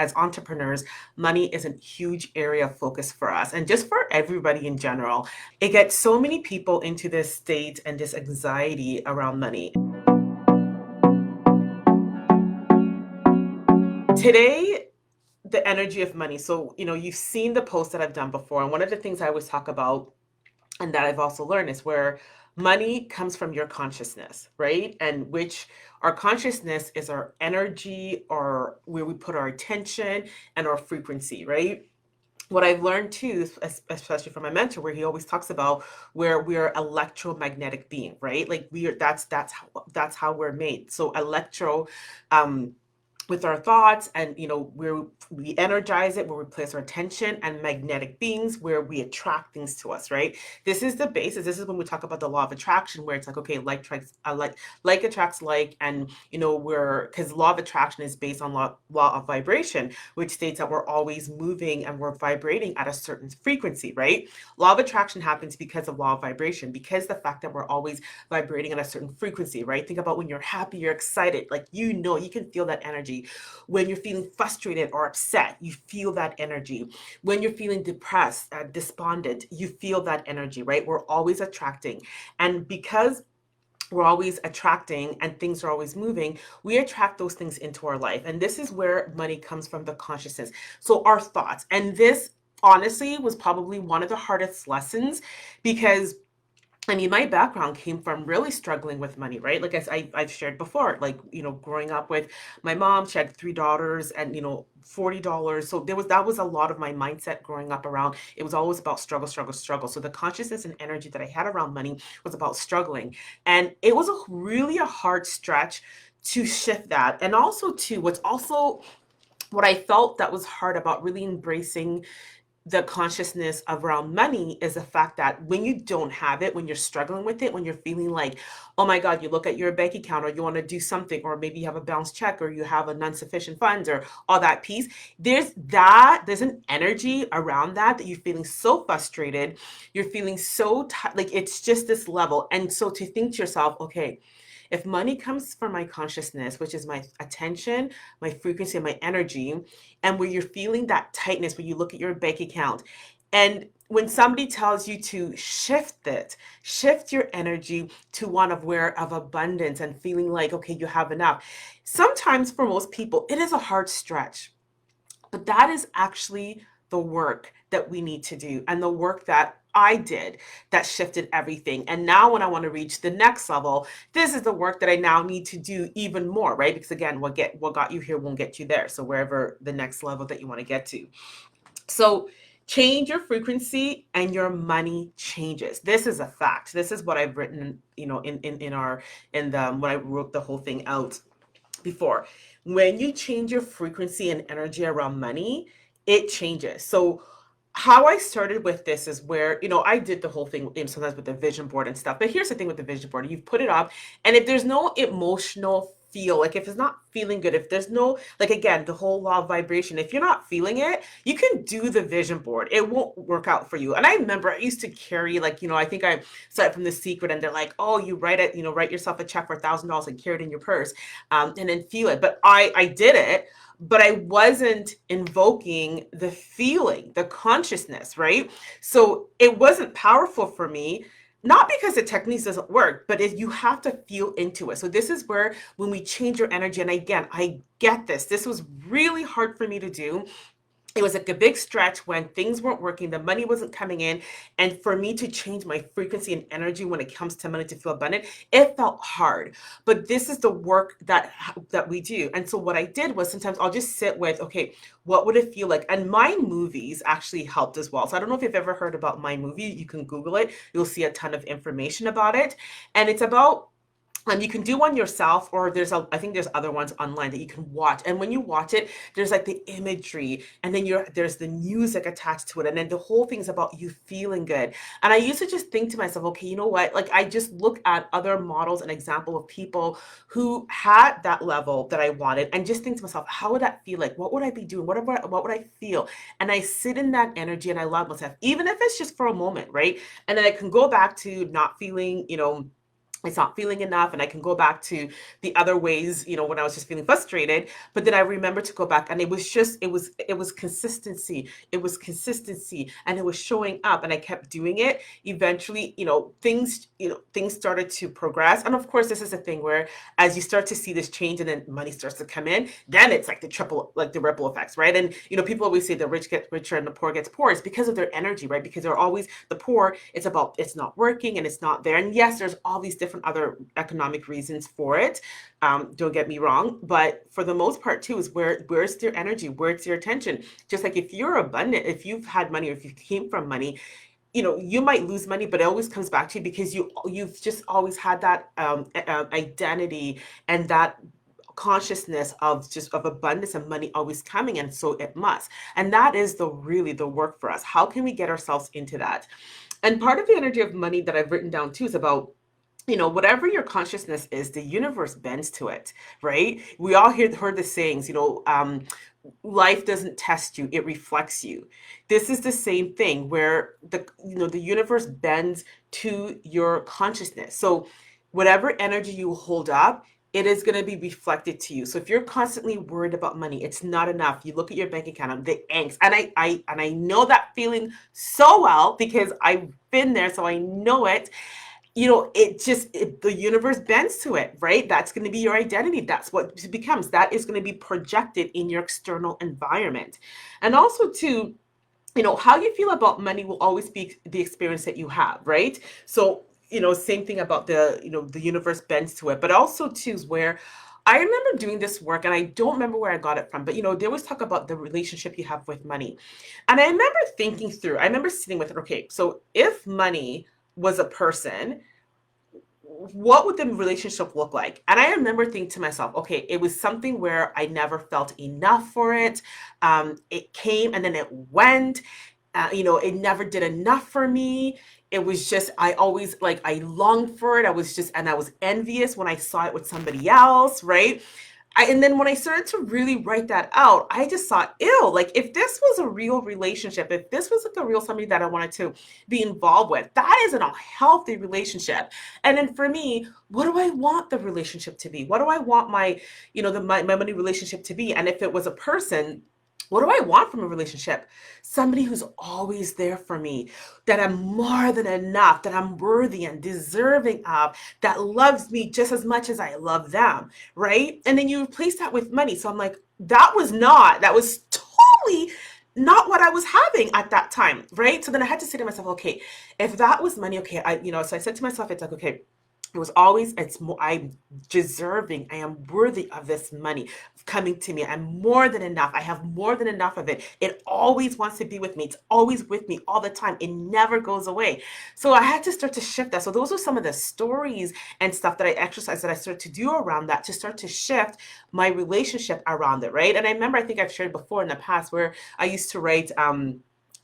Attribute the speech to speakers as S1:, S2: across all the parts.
S1: as entrepreneurs, money is a huge area of focus for us and just for everybody in general. It gets so many people into this state and this anxiety around money. Today, the energy of money. So, you've seen the posts that I've done before. And one of the things I always talk about and that I've also learned is where money comes from your consciousness, right? And which our consciousness is our energy or where we put our attention and our frequency, right? What I've learned too, especially from my mentor, where he always talks about where we're electromagnetic being, right? Like we are, that's how we're made. So um, with our thoughts and where we energize it, where we place our attention, and magnetic beings where we attract things to us, right? This is the basis. This is when we talk about the law of attraction, where it's like, okay, like attracts like, and we're, because law of attraction is based on law of vibration, which states that we're always moving and we're vibrating at a certain frequency, right? Law of attraction happens because of law of vibration, because the fact that we're always vibrating at a certain frequency, right? Think about when you're happy, you're excited, like you can feel that energy. When you're feeling frustrated or upset, you feel that energy. When you're feeling depressed, despondent, you feel that energy, right? We're always attracting. And because we're always attracting and things are always moving, we attract those things into our life. And this is where money comes from, the consciousness. So our thoughts. And this honestly was probably one of the hardest lessons, because my background came from really struggling with money, right? Like as I've shared before, like, growing up with my mom, she had three daughters and, $40. So that was a lot of my mindset growing up around. It was always about struggle, struggle, struggle. So the consciousness and energy that I had around money was about struggling. And it was really a hard stretch to shift that. And also too, what I felt that was hard about really embracing the consciousness around money is the fact that when you don't have it, when you're struggling with it, when you're feeling like, oh my God, you look at your bank account or you want to do something, or maybe you have a bounced check or you have a non-sufficient funds or all that piece, there's an energy around that you're feeling so frustrated, you're feeling so like it's just this level. And so to think to yourself, okay, if money comes from my consciousness, which is my attention, my frequency, and my energy, and where you're feeling that tightness, when you look at your bank account, and when somebody tells you to shift your energy to one of abundance and feeling like, okay, you have enough. Sometimes for most people, it is a hard stretch, but that is actually the work that we need to do, and the work that I did that shifted everything. And now when I want to reach the next level, this is the work that I now need to do even more, right? Because again, what got you here won't get you there. So wherever the next level that you want to get to. So change your frequency and your money changes. This is a fact. This is what I've written, when I wrote the whole thing out before. When you change your frequency and energy around money, it changes. So how I started with this is where, I did the whole thing sometimes with the vision board and stuff. But here's the thing with the vision board: you've put it up, and if there's no emotional feel, like if it's not feeling good, if there's no, like again, the whole law of vibration, if you're not feeling it, you can do the vision board. It won't work out for you. And I remember I used to carry, like, I think I saw it from The Secret, and they're like, oh, you write yourself a check for $1,000 and carry it in your purse, and then feel it. But I did it, but I wasn't invoking the feeling, the consciousness, right? So it wasn't powerful for me, not because the techniques doesn't work, but you have to feel into it. So this is where, when we change your energy, and again, I get this. This was really hard for me to do. It was like a big stretch when things weren't working, the money wasn't coming in. And for me to change my frequency and energy when it comes to money to feel abundant, it felt hard. But this is the work that we do. And so what I did was, sometimes I'll just sit with, okay, what would it feel like? And Mind Movies actually helped as well. So I don't know if you've ever heard about Mind Movie. You can Google it. You'll see a ton of information about it. And it's about, I think there's other ones online that you can watch. And when you watch it, there's like the image, and then you can do one yourself, or I think there's other ones online that you can watch. And when you watch it, there's like the imagery, and then there's the music attached to it. And then the whole thing's about you feeling good. And I used to just think to myself, okay, you know what? Like, I just look at other models and example of people who had that level that I wanted, and just think to myself, how would that feel like? What would I be doing? What would I feel? And I sit in that energy and I love myself, even if it's just for a moment, right? And then I can go back to not feeling, it's not feeling enough, and I can go back to the other ways, when I was just feeling frustrated. But then I remember to go back, and it was consistency. It was consistency, and it was showing up, and I kept doing it. Eventually, things started to progress. And of course, this is a thing where as you start to see this change and then money starts to come in, then it's like the triple, like the ripple effects, right? And people always say the rich get richer and the poor gets poorer. It's because of their energy, right? Because they're always the poor. It's not working and it's not there. And yes, there's all these different other economic reasons for it. Don't get me wrong, but for the most part too, is where's their energy, where's their attention? Just like if you're abundant, if you've had money, or if you came from money, you might lose money, but it always comes back to you because you've just always had that identity and that consciousness of abundance and money always coming, and so it must. And that is really the work for us. How can we get ourselves into that? And part of the energy of money that I've written down too is about, whatever your consciousness is, the universe bends to it, right? We all heard the sayings, life doesn't test you, it reflects you. This is the same thing where the universe bends to your consciousness. So whatever energy you hold up, it is going to be reflected to you. So if you're constantly worried about money, it's not enough. You look at your bank account, the angst, and I know that feeling so well because I've been there, so I know it. The universe bends to it, right? That's going to be your identity. That's what it becomes. That is going to be projected in your external environment. And also too, how you feel about money will always be the experience that you have, right? So, same thing about the universe bends to it, but also too is where I remember doing this work, and I don't remember where I got it from, but they always talk about the relationship you have with money. And I remember thinking through, I remember sitting with it, okay, so if money was a person, what would the relationship look like? And I remember thinking to myself, okay, it was something where I never felt enough for it. It came and then it went. It never did enough for me. It was just, I always I longed for it. And I was envious when I saw it with somebody else, right? And then when I started to really write that out, I just thought, ew, like if this was a real relationship, if this was like a real somebody that I wanted to be involved with, that isn't a healthy relationship. And then for me, what do I want the relationship to be? What do I want my money relationship to be? And if it was a person, what do I want from a relationship? Somebody who's always there for me, that I'm more than enough, that I'm worthy and deserving of, that loves me just as much as I love them, right? And then you replace that with money. So I'm like, that was totally not what I was having at that time, right? So then I had to say to myself, okay, if that was money, okay, so I said to myself, it's like, okay, it was always, it's more, I'm deserving, I am worthy of this money coming to me. I'm more than enough. I have more than enough of it. It always wants to be with me. It's always with me all the time. It never goes away. So I had to start to shift that. So those are some of the stories and stuff that I exercised that I started to do around that to start to shift my relationship around it, right? And I remember, I think I've shared before in the past where I used to write,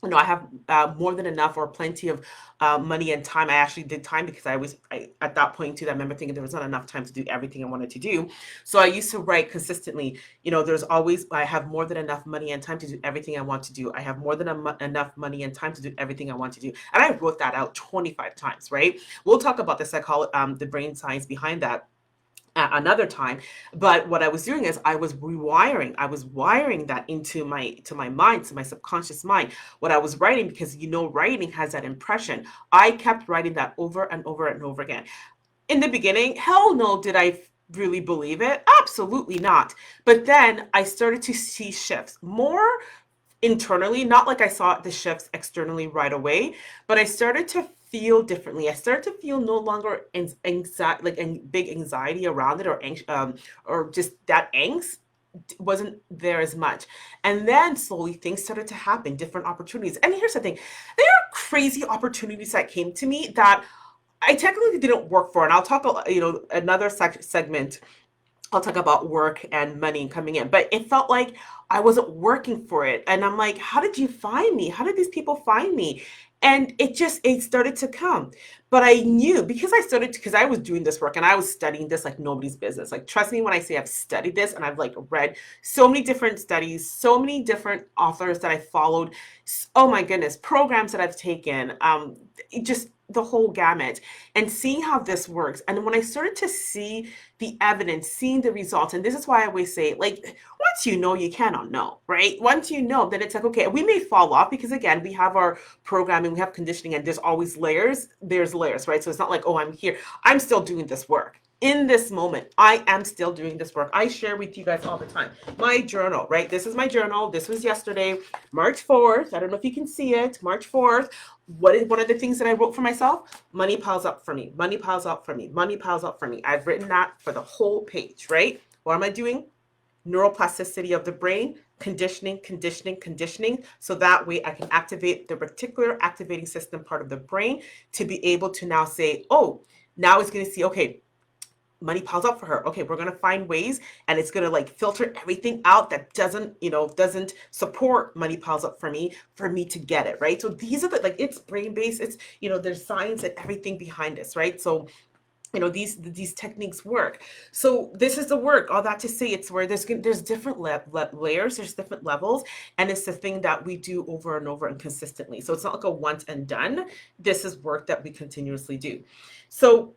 S1: I have more than enough or plenty of money and time. I actually did time because at that point too, I remember thinking there was not enough time to do everything I wanted to do. So I used to write consistently, I have more than enough money and time to do everything I want to do. I have more than enough money and time to do everything I want to do. And I wrote that out 25 times, right? We'll talk about the psychology, the brain science behind that at another time. But what I was doing is I was wiring that into my mind, to my subconscious mind, what I was writing, because writing has that impression. I kept writing that over and over and over again. In the beginning, hell no, did I really believe it? Absolutely not. But then I started to see shifts more internally, not like I saw the shifts externally right away, but I started to feel differently. I started to feel no longer anxiety, big anxiety around it, or just that angst wasn't there as much. And then slowly things started to happen, different opportunities. And here's the thing, there are crazy opportunities that came to me that I technically didn't work for. And I'll talk, another segment, I'll talk about work and money coming in, but it felt like I wasn't working for it. And I'm like, how did you find me? How did these people find me? And it started to come. But I knew, because I was doing this work and I was studying this like nobody's business. Like, trust me when I say I've studied this, and I've read so many different studies, so many different authors that I followed. Oh my goodness, programs that I've taken. the whole gamut and seeing how this works. And when I started to see the evidence, seeing the results, and this is why I always say, like, once you know, you cannot know, right? Once you know, then it's like, okay, we may fall off because again, we have our programming, we have conditioning, and there's always layers. There's layers, right? So it's not like, oh, I'm here. I'm still doing this work. In this moment, I am still doing this work. I share with you guys all the time. My journal, right? This is my journal. This was yesterday, March 4th. I don't know if you can see it. March 4th. What is one of the things that I wrote for myself? Money piles up for me. Money piles up for me. Money piles up for me. I've written that for the whole page, right? What am I doing? Neuroplasticity of the brain, conditioning, conditioning, conditioning. So that way I can activate the reticular activating system part of the brain to be able to now say, oh, now it's going to see, okay, money piles up for her. Okay, we're gonna find ways, and it's gonna like filter everything out that doesn't, doesn't support money piles up for me to get it, right? So these are the, like, it's brain based. It's, there's science and everything behind this, right? So these techniques work. So this is the work. All that to say, it's where there's different layers, there's different levels, and it's the thing that we do over and over and consistently. So it's not like a once and done. This is work that we continuously do. So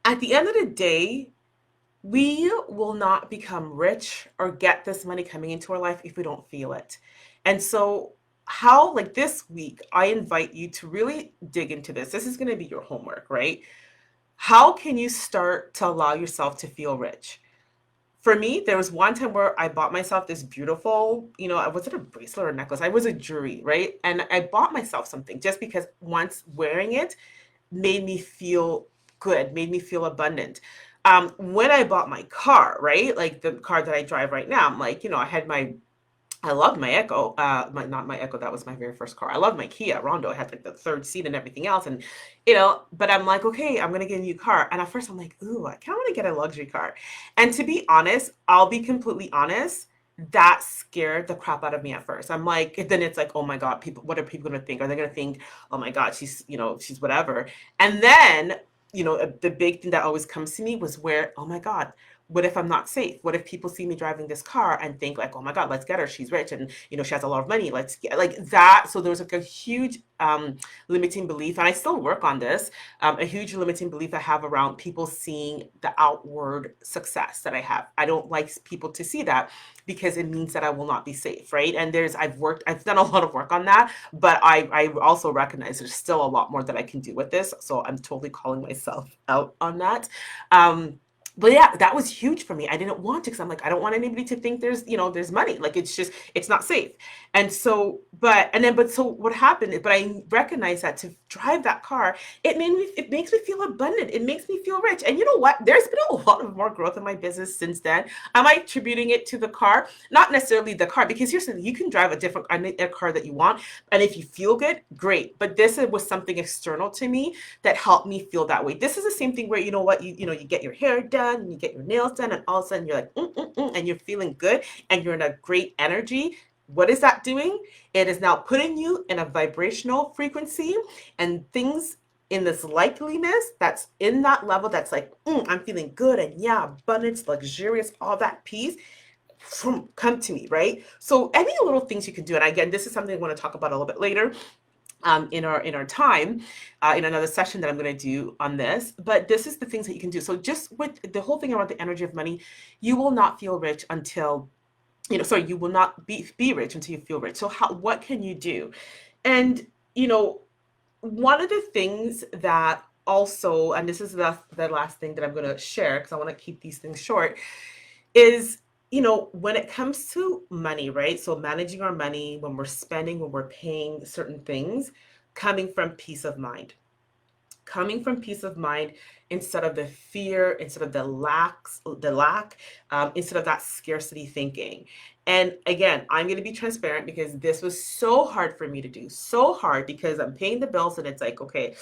S1: at the end of the day, we will not become rich or get this money coming into our life if we don't feel it. And so, how, like this week, I invite you to really dig into this. This is going to be your homework, right? How can you start to allow yourself to feel rich? For me, there was one time where I bought myself this beautiful, was it a bracelet or a necklace? I was a jewelry, right? And I bought myself something just because once wearing it made me feel good, made me feel abundant. When I bought my car, right? Like the car that I drive right now, I'm like, I loved my Echo, not my Echo, that was my very first car. I loved my Kia Rondo. I had like the third seat and everything else. And, but I'm like, okay, I'm going to get a new car. And at first I'm like, ooh, I kind of want to get a luxury car. And to be honest, I'll be completely honest, that scared the crap out of me at first. I'm like, then it's like, oh my God, what are people going to think? Are they going to think, oh my God, she's whatever. And then, the big thing that always comes to me was where, oh my God, what if I'm not safe? What if people see me driving this car and think like, oh my God, let's get her. She's rich and, she has a lot of money. Let's get like that. So there was like a huge limiting belief. And I still work on this, a huge limiting belief I have around people seeing the outward success that I have. I don't like people to see that because it means that I will not be safe, right? And I've done a lot of work on that, but I also recognize there's still a lot more that I can do with this. So I'm totally calling myself out on that. But yeah, that was huge for me. I didn't want to because I'm like, I don't want anybody to think there's money. Like it's not safe. And so, so what happened, but I recognized that to drive that car, it makes me feel abundant. It makes me feel rich. And you know what? There's been a lot of more growth in my business since then. Am I attributing it to the car? Not necessarily the car, because here's something, you can drive a car that you want. And if you feel good, great. But this was something external to me that helped me feel that way. This is the same thing where, you get your hair done and you get your nails done, and all of a sudden you're like, and you're feeling good and you're in a great energy. What is that doing? It is now putting you in a vibrational frequency, and things in this likeliness that's in that level that's like, I'm feeling good, and yeah, abundance, luxurious, all that peace come to me, right? So any little things you can do, and again, this is something I want to talk about a little bit later, in our time, in another session that I'm going to do on this. But this is the things that you can do. So just with the whole thing about the energy of money, you will not feel rich until, you will not be rich until you feel rich. So what can you do? And, one of the things that also, and this is the last thing that I'm going to share, because I want to keep these things short, is, when it comes to money, right? So managing our money, when we're spending, when we're paying certain things, coming from peace of mind. Coming from peace of mind instead of the fear, instead of the lack, instead of that scarcity thinking. And again, I'm going to be transparent because this was so hard for me to do, so hard, because I'm paying the bills and it's like, okay,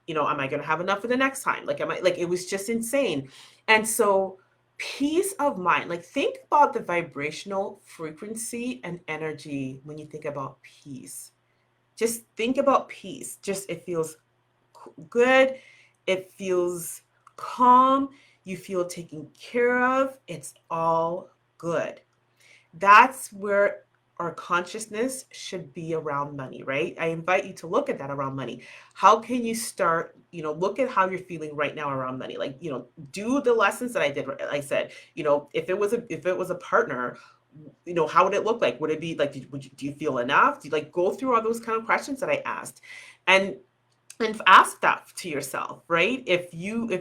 S1: am I going to have enough for the next time? Like, it was just insane. And so peace of mind, like think about the vibrational frequency and energy when you think about peace. Just think about peace. It feels good. It feels calm. You feel taken care of. It's all good. That's where our consciousness should be around money, right? I invite you to look at that around money. How can you start, look at how you're feeling right now around money. Like, do the lessons that I did. I said, if it was a partner, how would it look like? Would it be like, do you feel enough? Do you like go through all those kind of questions that I asked? And ask that to yourself, right? If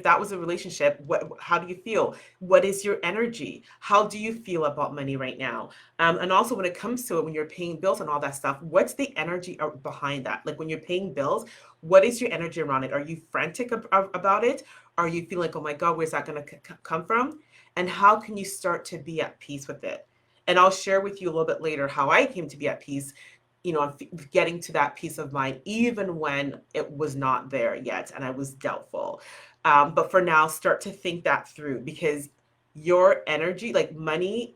S1: that was a relationship, how do you feel? What is your energy? How do you feel about money right now? And also when it comes to it, when you're paying bills and all that stuff, what's the energy behind that? Like when you're paying bills, what is your energy around it? Are you frantic about it? Are you feeling like, oh my God, where's that going to come from? And how can you start to be at peace with it? And I'll share with you a little bit later how I came to be at peace, I'm getting to that peace of mind, even when it was not there yet and I was doubtful. But for now, start to think that through, because your energy, like money,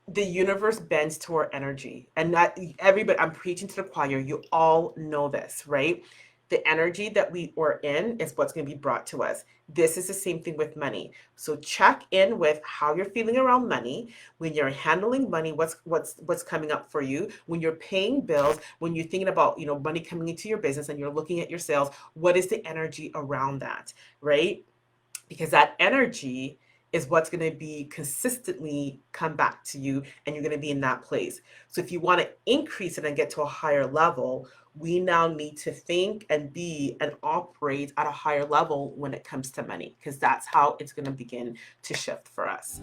S1: the universe bends to our energy, and not everybody, I'm preaching to the choir, you all know this, right? The energy that we are in is what's going to be brought to us. This is the same thing with money. So check in with how you're feeling around money. When you're handling money, what's coming up for you? When you're paying bills, when you're thinking about, money coming into your business and you're looking at your sales, what is the energy around that, right? Because that energy is what's going to be consistently come back to you, and you're going to be in that place. So if you want to increase it and get to a higher level, we now need to think and be and operate at a higher level when it comes to money, because that's how it's going to begin to shift for us.